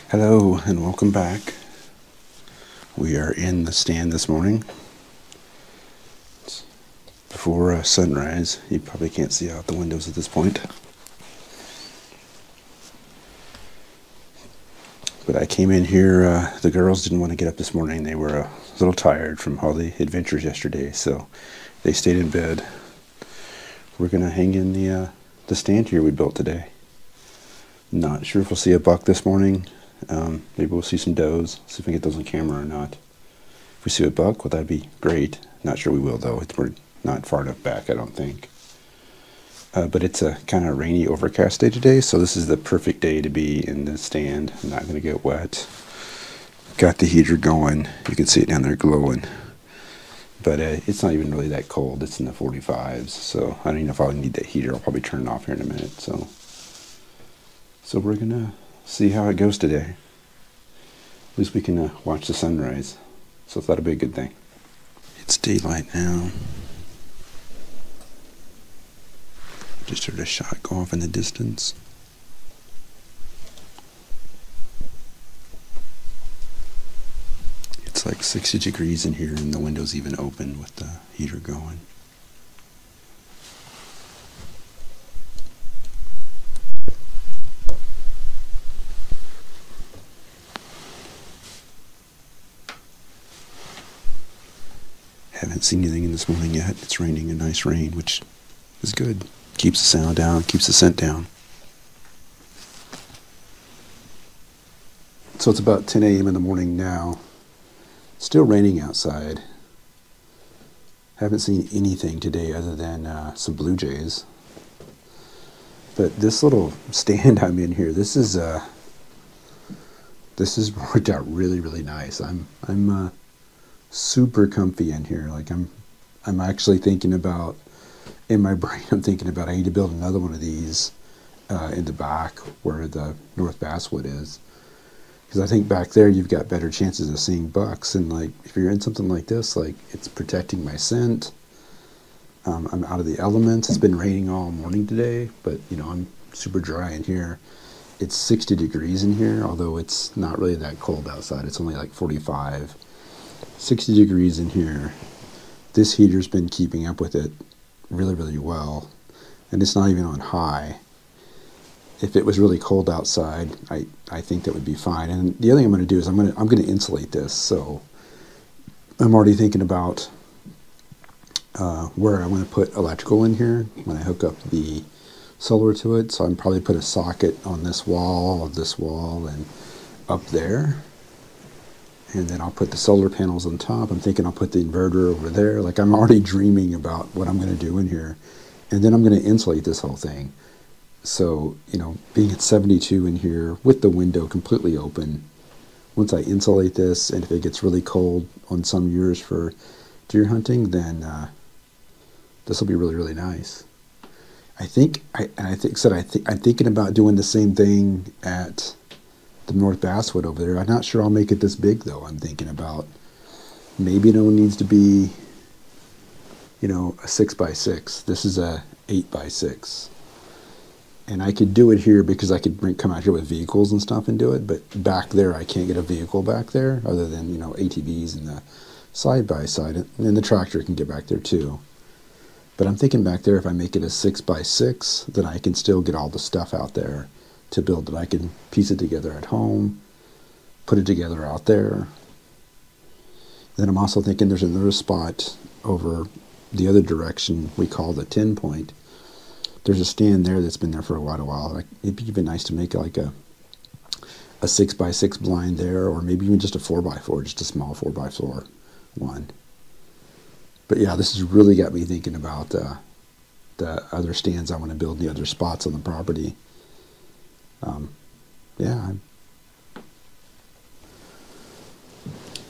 Hello and welcome back. We are in the stand this morning. It's before sunrise. You probably can't see out the windows at this point. But I came in here, the girls didn't want to get up this morning. They were a little tired from all the adventures yesterday, so they stayed in bed. We're going to hang in the stand here we built today. Not sure if we'll see a buck this morning. Maybe we'll see some does, see if we can get those on camera or not. If we see a buck, well, that'd be great. Not sure we will, though. We're not far enough back, I don't think. But it's a kind of rainy, overcast day today, so this is the perfect day to be in the stand. I'm not going to get wet. Got the heater going. You can see it down there glowing. But it's not even really that cold. It's in the 45s, so I don't even know if I'll need that heater. I'll probably turn it off here in a minute. So we're going to see how it goes today. At least we can watch the sunrise. So that'll be a good thing. It's daylight now. Just heard a shot go off in the distance. It's like 60 degrees in here and the window's even open with the heater going. Haven't seen anything in this morning yet. It's raining a nice rain, which is good. Keeps the sound down, keeps the scent down. So it's about 10 a.m. in the morning now. Still raining outside. Haven't seen anything today other than some blue jays. But this little stand I'm in here, this is worked out really, really nice. I'm super comfy in here. Like I'm actually thinking about, in my brain, I'm thinking about I need to build another one of these in the back where the North Basswood is, because I think back there you've got better chances of seeing bucks. And like if you're in something like this, like it's protecting my scent. I'm out of the elements. It's been raining all morning today, but you know, I'm super dry in here. It's 60 degrees in here, although it's not really that cold outside. It's only like 45. 60 degrees in here. This heater's been keeping up with it really, really well, and it's not even on high. If it was really cold outside, I think that would be fine. And the other thing I'm going to do is I'm going to insulate this. So I'm already thinking about where I want to put electrical in here when I hook up the solar to it. So I'm probably put a socket on this wall, and up there. And then I'll put the solar panels on top. I'm thinking I'll put the inverter over there. Like I'm already dreaming about what I'm going to do in here. And then I'm going to insulate this whole thing. So, you know, being at 72 in here with the window completely open, once I insulate this, and if it gets really cold on some years for deer hunting, then this will be really, really nice. I'm thinking about doing the same thing at the North Basswood over there. I'm not sure I'll make it this big though. I'm thinking about maybe it only needs to be, you know, a 6x6. This is a 8x6, and I could do it here because I could come out here with vehicles and stuff and do it. But back there, I can't get a vehicle back there other than, you know, ATVs and the side by side, and the tractor can get back there too. But I'm thinking back there, if I make it a 6x6, then I can still get all the stuff out there to build it. I can piece it together at home, put it together out there. Then I'm also thinking there's another spot over the other direction we call the 10 point. There's a stand there that's been there for quite a while. Like, it'd be even nice to make like a 6x6 blind there, or maybe even just a 4x4, just a small 4x4 one. But yeah, this has really got me thinking about the other stands I want to build in the other spots on the property. Yeah.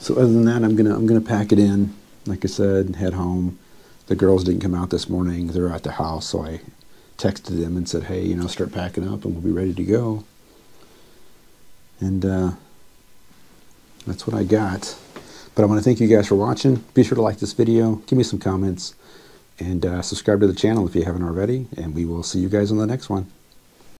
So other than that, I'm gonna pack it in, like I said, and head home. The girls didn't come out this morning; they're at the house, so I texted them and said, "Hey, you know, start packing up, and we'll be ready to go." And that's what I got. But I want to thank you guys for watching. Be sure to like this video, give me some comments, and subscribe to the channel if you haven't already. And we will see you guys on the next one.